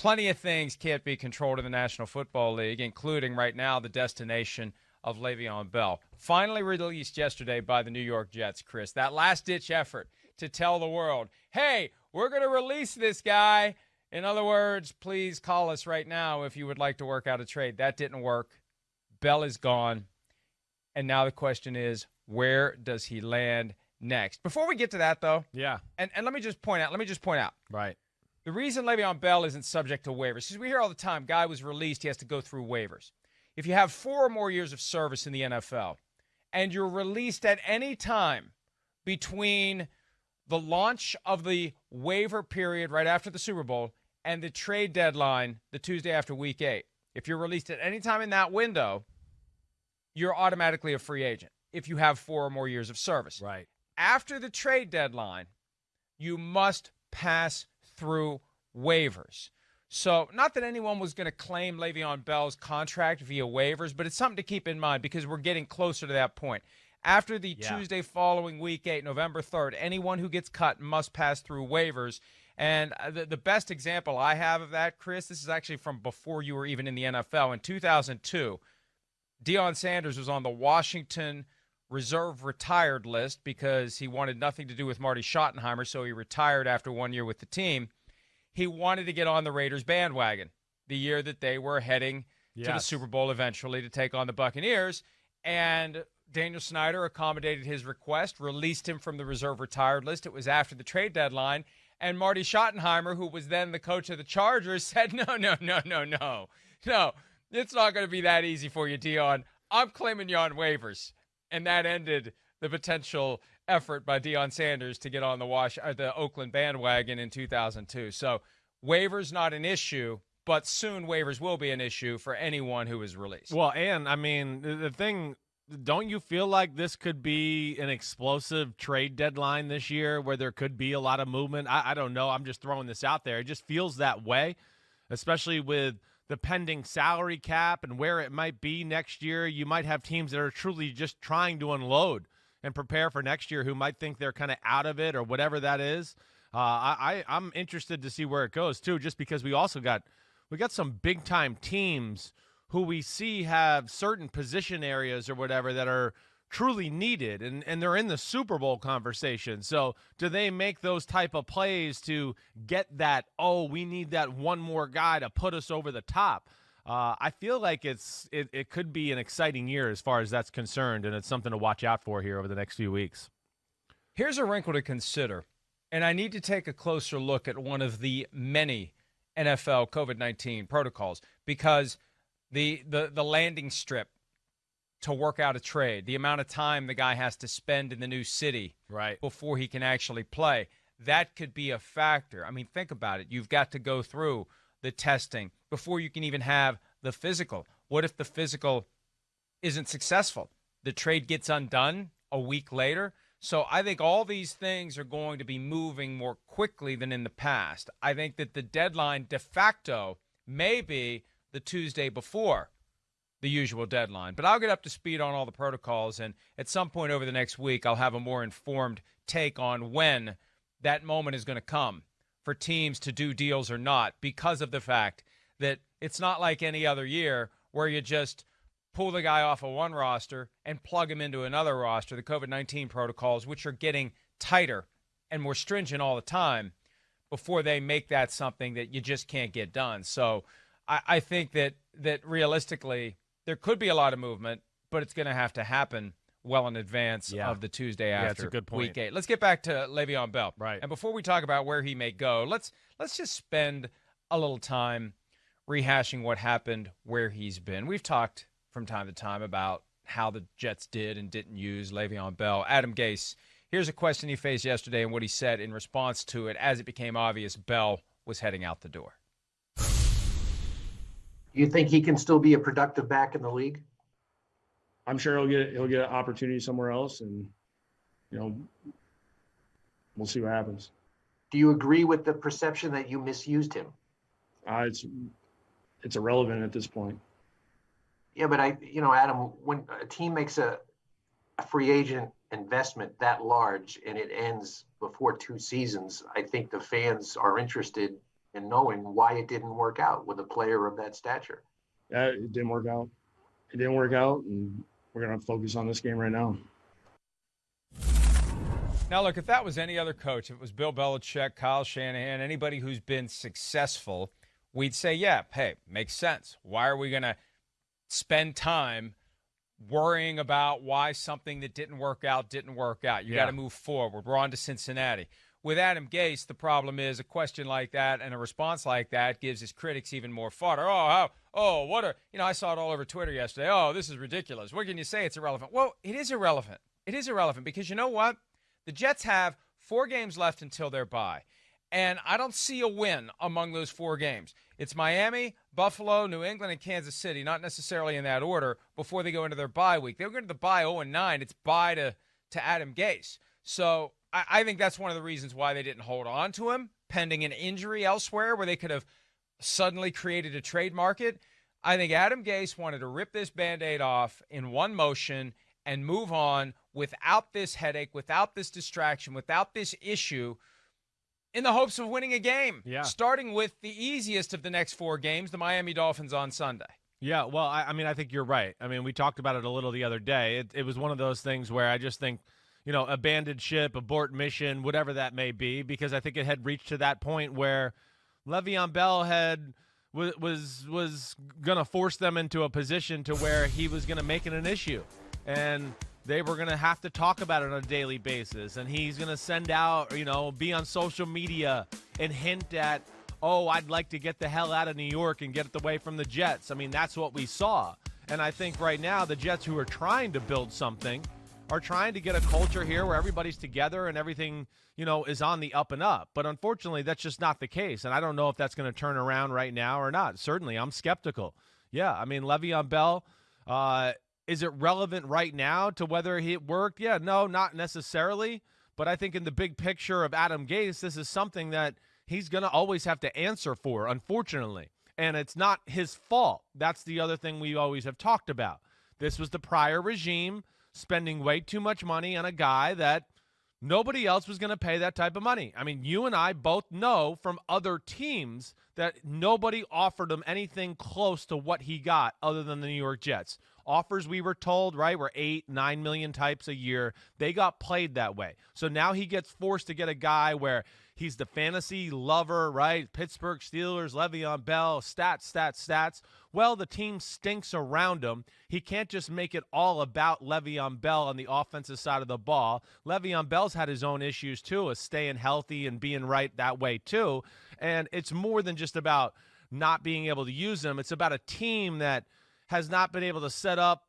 plenty of things can't be controlled in the National Football League, including right now the destination of Le'Veon Bell. Finally released yesterday by the New York Jets, Chris. That last-ditch effort to tell the world, hey, we're going to release this guy. In other words, please call us right now if you would like to work out a trade. That didn't work. Bell is gone. And now the question is, where does he land next? Before we get to that, though, and let me just point out. Right. The reason Le'Veon Bell isn't subject to waivers, because we hear all the time, guy was released, he has to go through waivers. If you have 4 or more years of service in the NFL and you're released at any time between the launch of the waiver period right after the Super Bowl and the trade deadline the Tuesday after Week 8, if you're released at any time in that window, you're automatically a free agent if you have 4 or more years of service. Right. After the trade deadline, you must pass through waivers. So not that anyone was going to claim Le'Veon Bell's contract via waivers, but it's something to keep in mind because we're getting closer to that point. After the Tuesday following Week 8, November 3rd, anyone who gets cut must pass through waivers. And the best example I have of that, Chris, this is actually from before you were even in the NFL. In 2002, Deion Sanders was on the Washington reserve retired list because he wanted nothing to do with Marty Schottenheimer, so he retired after 1 year with the team. He wanted to get on the Raiders bandwagon the year that they were heading to the Super Bowl eventually to take on the Buccaneers. And Daniel Snyder accommodated his request, released him from the reserve retired list. It was after the trade deadline. And Marty Schottenheimer, who was then the coach of the Chargers, said, no, it's not going to be that easy for you, Deion. I'm claiming you on waivers. And that ended the potential effort by Deion Sanders to get on the Oakland bandwagon in 2002. So waivers not an issue, but soon waivers will be an issue for anyone who is released. Well, and, I mean, the thing, don't you feel like this could be an explosive trade deadline this year where there could be a lot of movement? I don't know. I'm just throwing this out there. It just feels that way, especially with the pending salary cap and where it might be next year. You might have teams that are truly just trying to unload and prepare for next year who might think they're kind of out of it or whatever that is. I'm interested to see where it goes, too, just because we got some big-time teams who we see have certain position areas or whatever that are truly needed, and they're in the Super Bowl conversation. So do they make those type of plays to get that, we need that one more guy to put us over the top? I feel like it could be an exciting year as far as that's concerned, and it's something to watch out for here over the next few weeks. Here's a wrinkle to consider, and I need to take a closer look at one of the many NFL COVID-19 protocols because the landing strip to work out a trade, the amount of time the guy has to spend in the new city before he can actually play, that could be a factor. I mean, think about it. You've got to go through the testing before you can even have the physical. What if the physical isn't successful? The trade gets undone a week later. So I think all these things are going to be moving more quickly than in the past. I think that the deadline de facto may be the Tuesday before the usual deadline. But I'll get up to speed on all the protocols, and at some point over the next week, I'll have a more informed take on when that moment is going to come for teams to do deals or not, because of the fact that it's not like any other year where you just pull the guy off of one roster and plug him into another roster. The COVID-19 protocols, which are getting tighter and more stringent all the time, before they make that something that you just can't get done. So I think that realistically there could be a lot of movement, but it's going to have to happen well in advance of the Tuesday after that's a good point. Week 8. Let's get back to Le'Veon Bell. Right. And before we talk about where he may go, let's just spend a little time rehashing what happened where he's been. We've talked from time to time about how the Jets did and didn't use Le'Veon Bell. Adam Gase, here's a question he faced yesterday and what he said in response to it as it became obvious Bell was heading out the door. You think he can still be a productive back in the league? I'm sure he'll get an opportunity somewhere else, and we'll see what happens. Do you agree with the perception that you misused him? It's irrelevant at this point. Yeah, but Adam, when a team makes a free agent investment that large and it ends before 2 seasons, I think the fans are interested and knowing why it didn't work out with a player of that stature. Yeah, it didn't work out. It didn't work out, and we're going to focus on this game right now. Now, look, if that was any other coach, if it was Bill Belichick, Kyle Shanahan, anybody who's been successful, we'd say, yeah, hey, makes sense. Why are we going to spend time worrying about why something that didn't work out? You got to move forward. We're on to Cincinnati. With Adam Gase, the problem is a question like that and a response like that gives his critics even more fodder. I saw it all over Twitter yesterday. Oh, this is ridiculous. What can you say? It's irrelevant. Well, it is irrelevant. It is irrelevant because you know what? The Jets have 4 games left until their bye, and I don't see a win among those 4 games. It's Miami, Buffalo, New England, and Kansas City, not necessarily in that order, before they go into their bye week. They're going to the bye 0-9. It's bye to Adam Gase. So I think that's one of the reasons why they didn't hold on to him, pending an injury elsewhere where they could have suddenly created a trade market. I think Adam Gase wanted to rip this Band-Aid off in one motion and move on without this headache, without this distraction, without this issue, in the hopes of winning a game. Yeah. Starting with the easiest of the next 4 games, the Miami Dolphins on Sunday. Yeah, well, I think you're right. I mean, we talked about it a little the other day. It was one of those things where I just think, abandoned ship, abort mission, whatever that may be, because I think it had reached to that point where Le'Veon Bell was going to force them into a position to where he was going to make it an issue. And they were going to have to talk about it on a daily basis. And he's going to send out, be on social media and hint at, I'd like to get the hell out of New York and get away from the Jets. I mean, that's what we saw. And I think right now the Jets, who are trying to build something, are trying to get a culture here where everybody's together and everything, is on the up and up. But unfortunately, that's just not the case. And I don't know if that's going to turn around right now or not. Certainly, I'm skeptical. Yeah, I mean, Le'Veon Bell, is it relevant right now to whether it worked? Yeah, no, not necessarily. But I think in the big picture of Adam Gase, this is something that he's going to always have to answer for, unfortunately. And it's not his fault. That's the other thing we always have talked about. This was the prior regime spending way too much money on a guy that nobody else was going to pay that type of money. I mean, you and I both know from other teams that nobody offered him anything close to what he got other than the New York Jets. Offers, we were told, right, were 8-9 million types a year. They got played that way. So now he gets forced to get a guy where he's the fantasy lover, right? Pittsburgh Steelers, Le'Veon Bell, stats. Well, the team stinks around him. He can't just make it all about Le'Veon Bell on the offensive side of the ball. Le'Veon Bell's had his own issues, too, of staying healthy and being right that way, too. And it's more than just about not being able to use him. It's about a team that has not been able to set up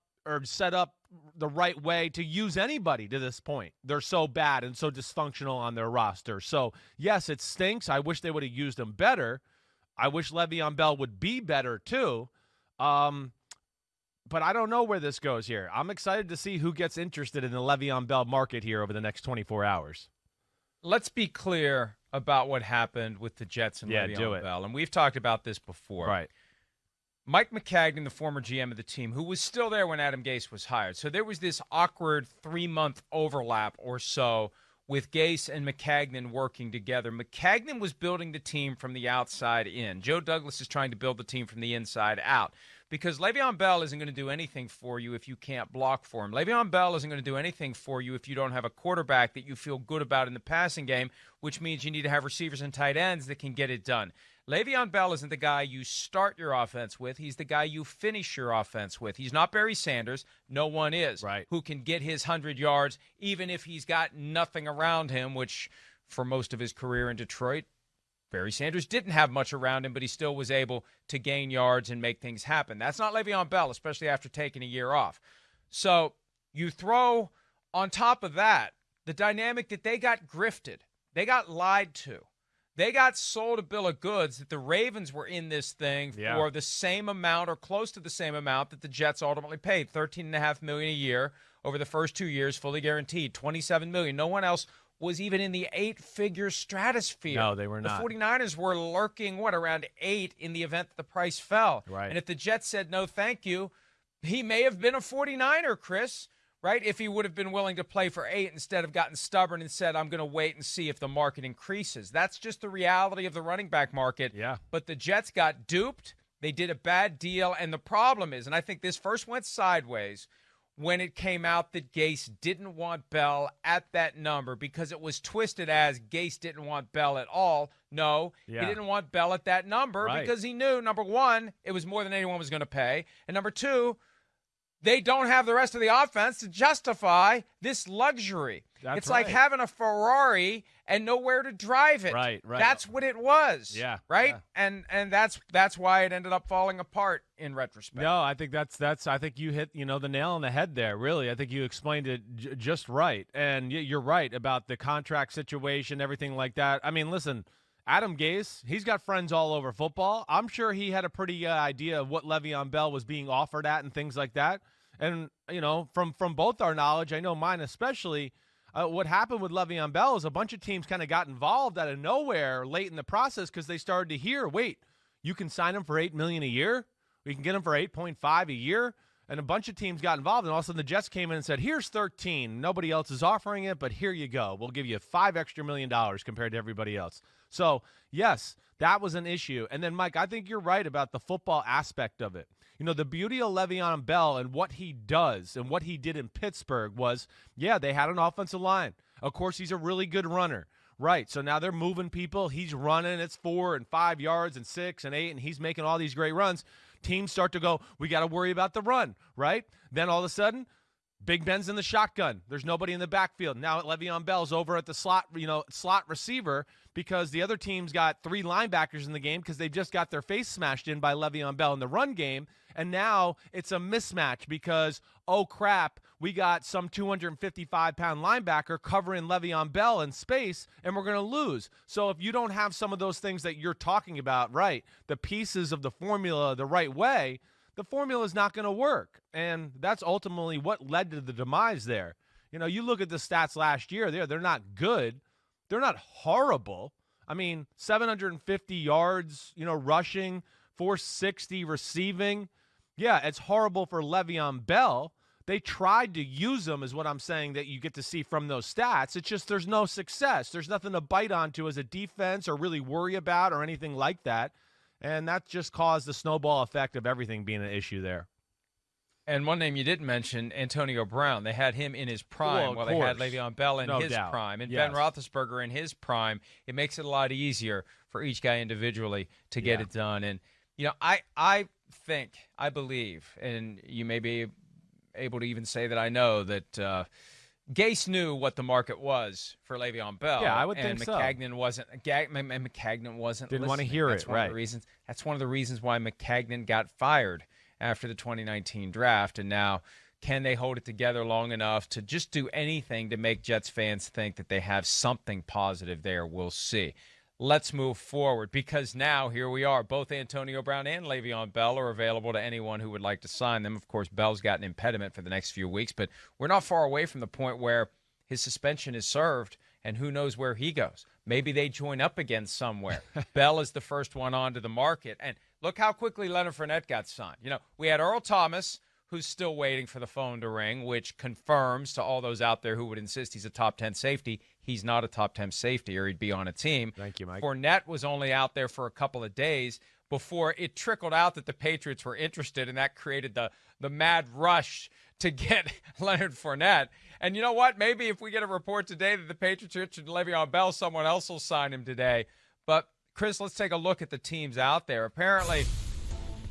the right way to use anybody to this point. They're so bad and so dysfunctional on their roster. So, yes, it stinks. I wish they would have used him better. I wish Le'Veon Bell would be better, too. But I don't know where this goes here. I'm excited to see who gets interested in the Le'Veon Bell market here over the next 24 hours. Let's be clear about what happened with the Jets and Le'Veon Bell. And we've talked about this before. Right. Mike McCagnon, the former GM of the team, who was still there when Adam Gase was hired. So there was this awkward 3-month overlap or so with Gase and McCagnon working together. McCagnon was building the team from the outside in. Joe Douglas is trying to build the team from the inside out. Because Le'Veon Bell isn't going to do anything for you if you can't block for him. Le'Veon Bell isn't going to do anything for you if you don't have a quarterback that you feel good about in the passing game, which means you need to have receivers and tight ends that can get it done. Le'Veon Bell isn't the guy you start your offense with. He's the guy you finish your offense with. He's not Barry Sanders. No one is. Right. Who can get his 100 yards even if he's got nothing around him, which for most of his career in Detroit, Barry Sanders didn't have much around him, but he still was able to gain yards and make things happen. That's not Le'Veon Bell, especially after taking a year off. So you throw on top of that the dynamic that they got grifted. They got lied to. They got sold a bill of goods that the Ravens were in this thing for the same amount or close to the same amount that the Jets ultimately paid, $13.5 million a year over the first 2 years, fully guaranteed, $27 million. No one else was even in the 8-figure stratosphere. No, they were not. The 49ers were lurking, around 8 in the event that the price fell. Right. And if the Jets said no thank you, he may have been a 49er, Chris. right? If he would have been willing to play for 8 instead of gotten stubborn and said, I'm going to wait and see if the market increases. That's just the reality of the running back market. Yeah. But the Jets got duped. They did a bad deal. And the problem is, and I think this first went sideways when it came out that Gase didn't want Bell at that number, because it was twisted as Gase didn't want Bell at all. No, he didn't want Bell at that number because he knew, number one, it was more than anyone was going to pay. And number two, they don't have the rest of the offense to justify this luxury. It's like having a Ferrari and nowhere to drive it. Right. That's what it was. Yeah. Right? Yeah. And that's why it ended up falling apart in retrospect. No, I think I think you hit, the nail on the head there, really. I think you explained it just right. And you're right about the contract situation, everything like that. I mean, listen, Adam Gase, he's got friends all over football. I'm sure he had a pretty good idea of what Le'Veon Bell was being offered at and things like that. And, from both our knowledge, I know mine especially, what happened with Le'Veon Bell is a bunch of teams kind of got involved out of nowhere late in the process because they started to hear, wait, you can sign him for $8 million a year? We can get him for 8.5 a year? And a bunch of teams got involved, and all of a sudden the Jets came in and said, here's 13. Nobody else is offering it, but here you go. We'll give you $5 extra million compared to everybody else. So, yes, that was an issue. And then, Mike, I think you're right about the football aspect of it. The beauty of Le'Veon Bell and what he does and what he did in Pittsburgh was, they had an offensive line. Of course, he's a really good runner. Right, so now they're moving people. He's running. It's 4 and 5 yards and 6 and 8, and he's making all these great runs. Teams start to go, we got to worry about the run, right? Then all of a sudden, Big Ben's in the shotgun. There's nobody in the backfield. Now Le'Veon Bell's over at the slot receiver because the other team's got 3 linebackers in the game because they've just got their face smashed in by Le'Veon Bell in the run game. And now it's a mismatch because, oh, crap, we got some 255-pound linebacker covering Le'Veon Bell in space, and we're going to lose. So if you don't have some of those things that you're talking about right, the pieces of the formula the right way, the formula is not going to work. And that's ultimately what led to the demise there. You look at the stats last year, they're not good. They're not horrible. I mean, 750 yards, rushing, 460 receiving. Yeah, it's horrible for Le'Veon Bell. They tried to use him is what I'm saying that you get to see from those stats. It's just there's no success. There's nothing to bite onto as a defense or really worry about or anything like that. And that just caused the snowball effect of everything being an issue there. And one name you didn't mention, Antonio Brown. They had him in his prime while they had Le'Veon Bell in his prime. And Ben Roethlisberger in his prime. It makes it a lot easier for each guy individually to get it done. And, I believe, and you may be able to even say that I know, that Gase knew what the market was for Le'Veon Bell. Yeah, I would think so. And Maccagnan wasn't Didn't want to listening. hear That's it, one right. of the reasons. That's one of the reasons why Maccagnan got fired after the 2019 draft. And now, can they hold it together long enough to just do anything to make Jets fans think that they have something positive there? We'll see. Let's move forward, because now here we are. Both Antonio Brown and Le'Veon Bell are available to anyone who would like to sign them. Of course, Bell's got an impediment for the next few weeks, but we're not far away from the point where his suspension is served, and who knows where he goes. Maybe they join up again somewhere. Bell is the first one onto the market. And look how quickly Leonard Fournette got signed. We had Earl Thomas, who's still waiting for the phone to ring, which confirms to all those out there who would insist he's a top 10 safety, he's not a top 10 safety, or he'd be on a team. Thank you, Mike. Fournette was only out there for a couple of days before it trickled out that the Patriots were interested, and that created the mad rush to get Leonard Fournette. And you know what? Maybe if we get a report today that the Patriots are interested in Le'Veon Bell, someone else will sign him today. But, Chris, let's take a look at the teams out there. Apparently,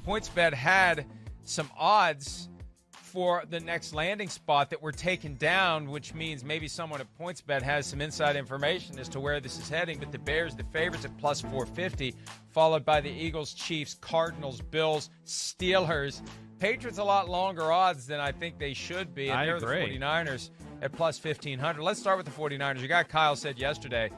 PointsBet had some odds for the next landing spot that were taken down, which means maybe someone at PointsBet has some inside information as to where this is heading. But the Bears, the favorites at plus 450, followed by the Eagles, Chiefs, Cardinals, Bills, Steelers. Patriots a lot longer odds than I think they should be. And I they're agree. The 49ers at plus 1,500. Let's start with the 49ers. Your guy Kyle said yesterday,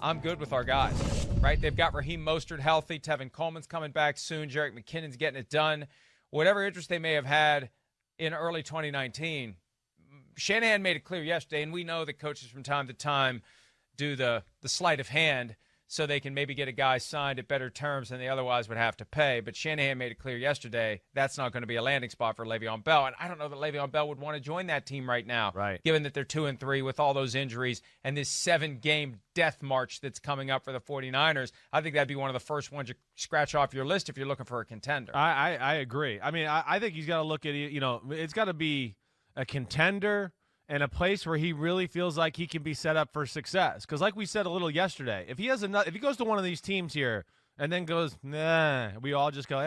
I'm good with our guys, right? They've got Raheem Mostert healthy. Tevin Coleman's coming back soon. Jerick McKinnon's getting it done. Whatever interest they may have had in early 2019, Shanahan made it clear yesterday, and we know that coaches from time to time do the sleight of hand so they can maybe get a guy signed at better terms than they otherwise would have to pay. But Shanahan made it clear yesterday that's not going to be a landing spot for Le'Veon Bell. And I don't know that Le'Veon Bell would want to join that team right now, given that they're 2-3 with all those injuries and this 7-game death march that's coming up for the 49ers. I think that'd be one of the first ones you scratch off your list if you're looking for a contender. I agree. I mean, I think he's got to look at, it's got to be a contender and a place where he really feels like he can be set up for success. Because like we said a little yesterday, if he goes to one of these teams here and then goes, nah, we all just go,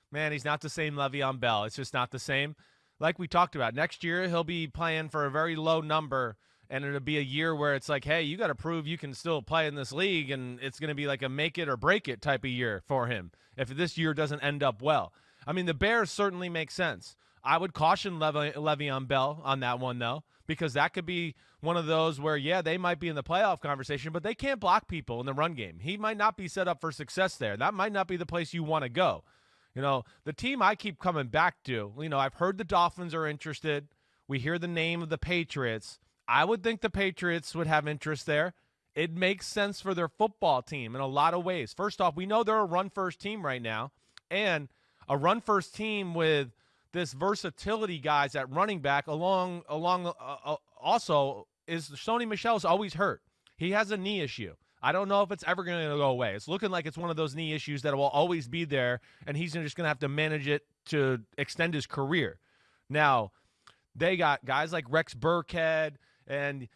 man, he's not the same Le'Veon Bell. It's just not the same. Like we talked about, next year he'll be playing for a very low number, and it'll be a year where it's like, hey, you got to prove you can still play in this league, and it's going to be like a make it or break it type of year for him if this year doesn't end up well. I mean, the Bears certainly make sense. I would caution Le'Veon Bell on that one, though, because that could be one of those where, yeah, they might be in the playoff conversation, but they can't block people in the run game. He might not be set up for success there. That might not be the place you want to go. The team I keep coming back to, I've heard the Dolphins are interested. We hear the name of the Patriots. I would think the Patriots would have interest there. It makes sense for their football team in a lot of ways. First off, we know they're a run-first team right now, and a run-first team with this versatility guys at running back along also is Sony Michel's always hurt. He has a knee issue. I don't know if it's ever going to go away. It's looking like it's one of those knee issues that will always be there, and he's just going to have to manage it to extend his career. Now, they got guys like Rex Burkhead and,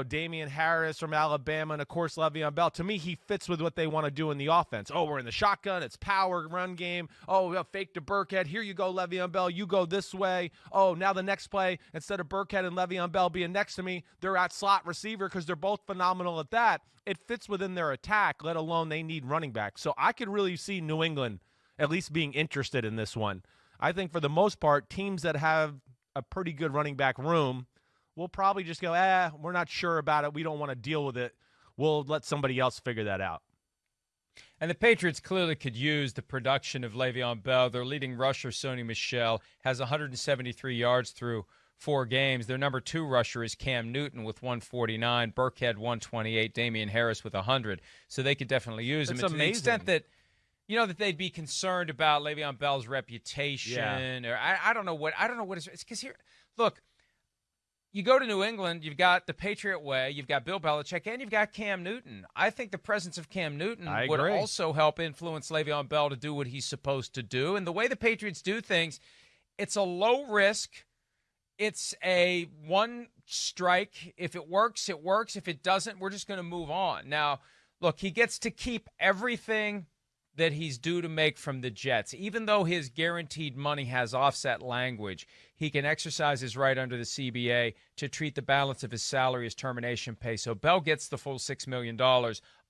Damian Harris from Alabama, and, of course, Le'Veon Bell. To me, he fits with what they want to do in the offense. Oh, we're in the shotgun. It's power run game. Oh, we got fake to Burkhead. Here you go, Le'Veon Bell. You go this way. Oh, now the next play, instead of Burkhead and Le'Veon Bell being next to me, they're at slot receiver because they're both phenomenal at that. It fits within their attack, let alone they need running back. So I could really see New England at least being interested in this one. I think for the most part, teams that have a pretty good running back room we'll probably just go, we're not sure about it. We don't want to deal with it. We'll let somebody else figure that out. And the Patriots clearly could use the production of Le'Veon Bell. Their leading rusher, Sony Michel, has 173 yards through 4 games. Their number 2 rusher is Cam Newton with 149, Burkhead 128, Damian Harris with 100. So they could definitely use him. That's amazing. To the extent that, that they'd be concerned about Le'Veon Bell's reputation. Or I don't know what it's because here, look, you go to New England, you've got the Patriot way, you've got Bill Belichick, and you've got Cam Newton. I think the presence of Cam Newton would also help influence Le'Veon Bell to do what he's supposed to do. And the way the Patriots do things, it's a low risk. It's a one strike. If it works, it works. If it doesn't, we're just going to move on. Now, look, he gets to keep everything that he's due to make from the Jets. Even though his guaranteed money has offset language, he can exercise his right under the CBA to treat the balance of his salary as termination pay. So Bell gets the full $6 million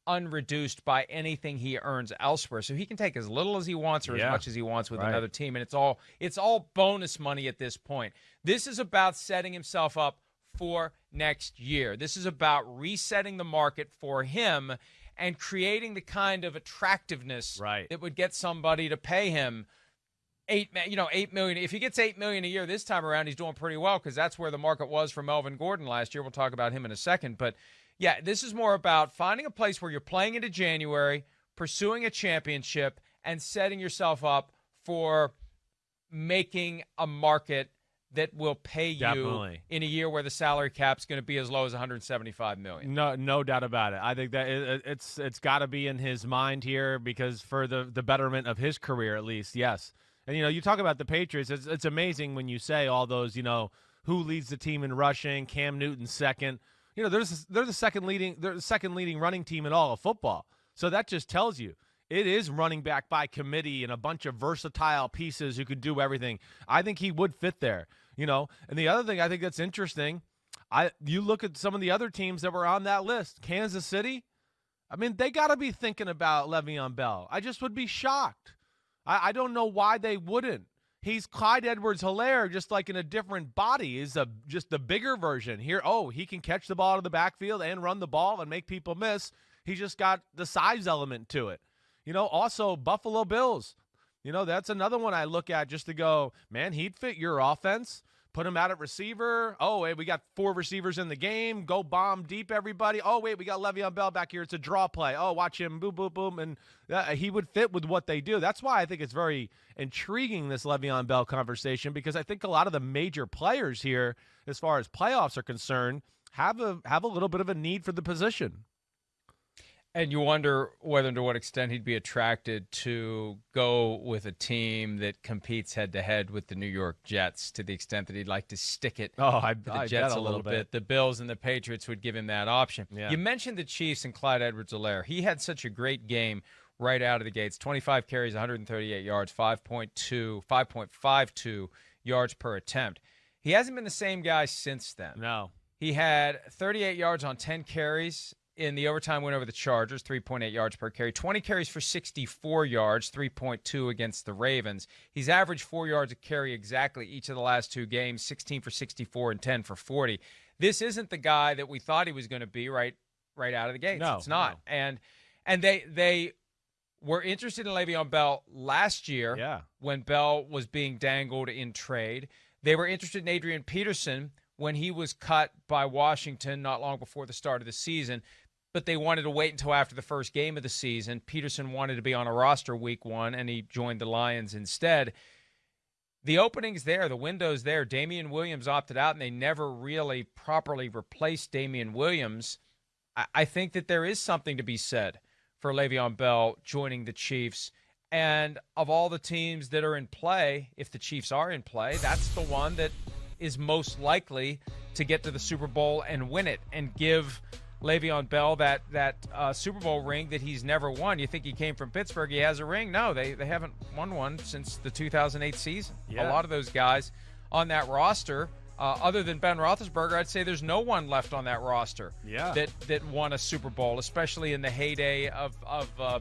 unreduced by anything he earns elsewhere. So he can take as little as he wants or as much as he wants with another team. And it's all bonus money at this point. This is about setting himself up for next year. This is about resetting the market for him and creating the kind of attractiveness that would get somebody to pay him $8 million. If he gets $8 million a year this time around, he's doing pretty well because that's where the market was for Melvin Gordon last year. We'll talk about him in a second. But, yeah, this is more about finding a place where you're playing into January, pursuing a championship, and setting yourself up for making a market that will pay you in a year where the salary cap's going to be as low as $175 million. No doubt about it. I think that it's got to be in his mind here because for the betterment of his career at least, yes. And, you talk about the Patriots. It's amazing when you say all those, who leads the team in rushing, Cam Newton second. They're the second leading running team in all of football. So that just tells you it is running back by committee and a bunch of versatile pieces who could do everything. I think he would fit there, And the other thing I think that's interesting, you look at some of the other teams that were on that list. Kansas City, I mean, they got to be thinking about Le'Veon Bell. I just would be shocked. I don't know why they wouldn't. He's Clyde Edwards-Helaire, just like in a different body. Is just the bigger version here. Oh, he can catch the ball out of the backfield and run the ball and make people miss. He just got the size element to it. Also Buffalo Bills. That's another one I look at just to go, man, he'd fit your offense. put him out at receiver. Oh, wait, we got 4 receivers in the game. Go bomb deep, everybody. Oh, wait, we got Le'Veon Bell back here. It's a draw play. Oh, watch him. Boom, boom, boom. And he would fit with what they do. That's why I think it's very intriguing, this Le'Veon Bell conversation, because I think a lot of the major players here, as far as playoffs are concerned, have a little bit of a need for the position. And you wonder whether and to what extent he'd be attracted to go with a team that competes head-to-head with the New York Jets, to the extent that he'd like to stick it to the Jets a little bit. The Bills and the Patriots would give him that option. Yeah. You mentioned the Chiefs and Clyde Edwards-Helaire. He had such a great game right out of the gates. 25 carries, 138 yards, 5.52 yards per attempt. He hasn't been the same guy since then. No. He had 38 yards on 10 carries in the overtime win over the Chargers, 3.8 yards per carry. 20 carries for 64 yards, 3.2 against the Ravens. He's averaged 4 yards a carry exactly each of the last 2 games, 16 for 64 and 10 for 40. This isn't the guy that we thought he was going to be right out of the gates. No, it's not. no. And they were interested in Le'Veon Bell last year when Bell was being dangled in trade. They were interested in Adrian Peterson when he was cut by Washington not long before the start of the season, but they wanted to wait until after the first game of the season. Peterson wanted to be on a roster week 1, and he joined the Lions instead. The opening's there. The window's there. Damian Williams opted out, and they never really properly replaced Damian Williams. I think that there is something to be said for Le'Veon Bell joining the Chiefs. And of all the teams that are in play, if the Chiefs are in play, that's the one that is most likely to get to the Super Bowl and win it and give Le'Veon Bell that Super Bowl ring that he's never won. You think he came from Pittsburgh, he has a ring? No, they haven't won one since the 2008 season. Yeah. A lot of those guys on that roster, other than Ben Roethlisberger, I'd say there's no one left on that roster that won a Super Bowl, especially in the heyday of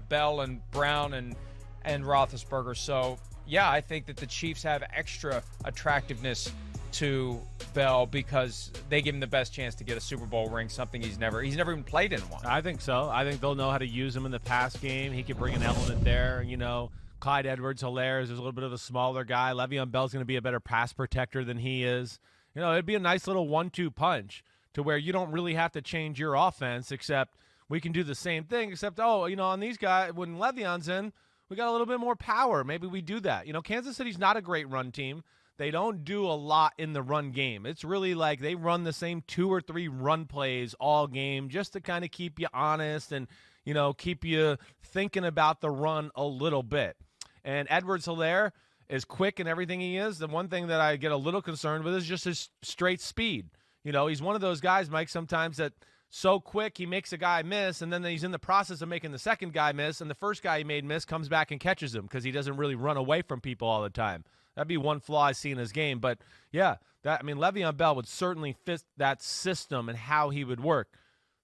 Bell and Brown and Roethlisberger. So, yeah, I think that the Chiefs have extra attractiveness to Bell because they give him the best chance to get a Super Bowl ring, something he's never even played in one. I think so. I think they'll know how to use him in the pass game. He could bring an element there. You know, Clyde Edwards-Helaire is a little bit of a smaller guy. Le'Veon Bell's going to be a better pass protector than he is. You know, it'd be a nice little 1-2 punch to where you don't really have to change your offense, except we can do the same thing, except, on these guys, when Le'Veon's in, we got a little bit more power. Maybe we do that. You know, Kansas City's not a great run team. They don't do a lot in the run game. It's really like they run the same 2 or 3 run plays all game just to kind of keep you honest and, you know, keep you thinking about the run a little bit. And Edwards-Helaire, as quick and everything he is, the one thing that I get a little concerned with is just his straight speed. You know, he's one of those guys, Mike, sometimes that so quick he makes a guy miss, and then he's in the process of making the second guy miss, and the first guy he made miss comes back and catches him because he doesn't really run away from people all the time. That'd be one flaw I see in his game. But, yeah, Le'Veon Bell would certainly fit that system and how he would work.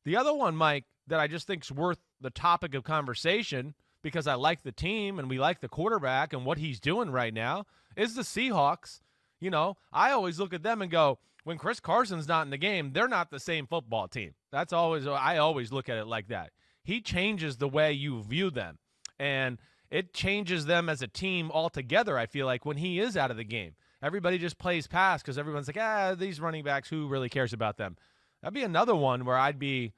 The other one, Mike, that I just think is worth the topic of conversation because I like the team and we like the quarterback and what he's doing right now is the Seahawks. You know, I always look at them and go, when Chris Carson's not in the game, they're not the same football team. I always look at it like that. He changes the way you view them. And it changes them as a team altogether, I feel like, when he is out of the game. Everybody just plays pass because everyone's like, these running backs, who really cares about them? That'd be another one where I'd be,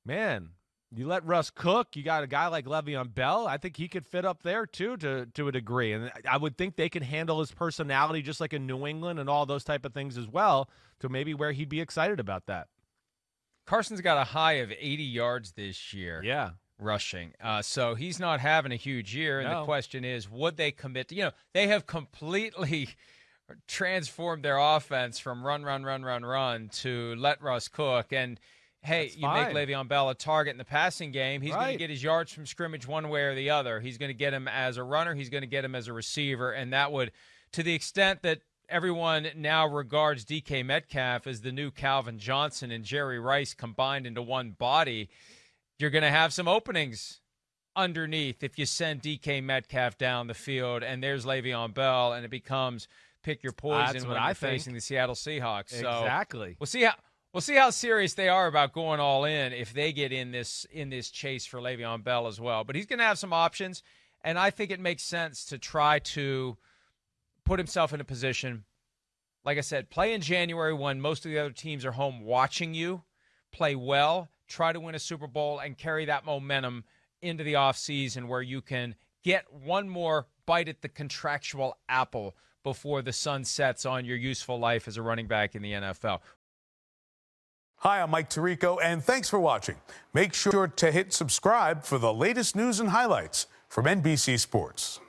man, you let Russ cook. You got a guy like Le'Veon Bell. I think he could fit up there, too, to a degree. And I would think they could handle his personality just like in New England and all those type of things as well to maybe where he'd be excited about that. Carson's got a high of 80 yards this year. Yeah. Rushing. So he's not having a huge year. And the question is, would they commit to, they have completely transformed their offense from run to let Russ cook. And, hey, you make Le'Veon Bell a target in the passing game. He's going to get his yards from scrimmage one way or the other. He's going to get him as a runner. He's going to get him as a receiver. And that would, to the extent that everyone now regards DK Metcalf as the new Calvin Johnson and Jerry Rice combined into one body, you're going to have some openings underneath if you send DK Metcalf down the field, and there's Le'Veon Bell, and it becomes pick your poison when you're facing the Seattle Seahawks. Exactly. So we'll see how serious they are about going all in if they get in this chase for Le'Veon Bell as well. But he's going to have some options, and I think it makes sense to try to put himself in a position like I said, play in January when most of the other teams are home watching you. Play well, try to win a Super Bowl, and carry that momentum into the offseason where you can get one more bite at the contractual apple before the sun sets on your useful life as a running back in the NFL. Hi, I'm Mike Tirico, and thanks for watching. Make sure to hit subscribe for the latest news and highlights from NBC Sports.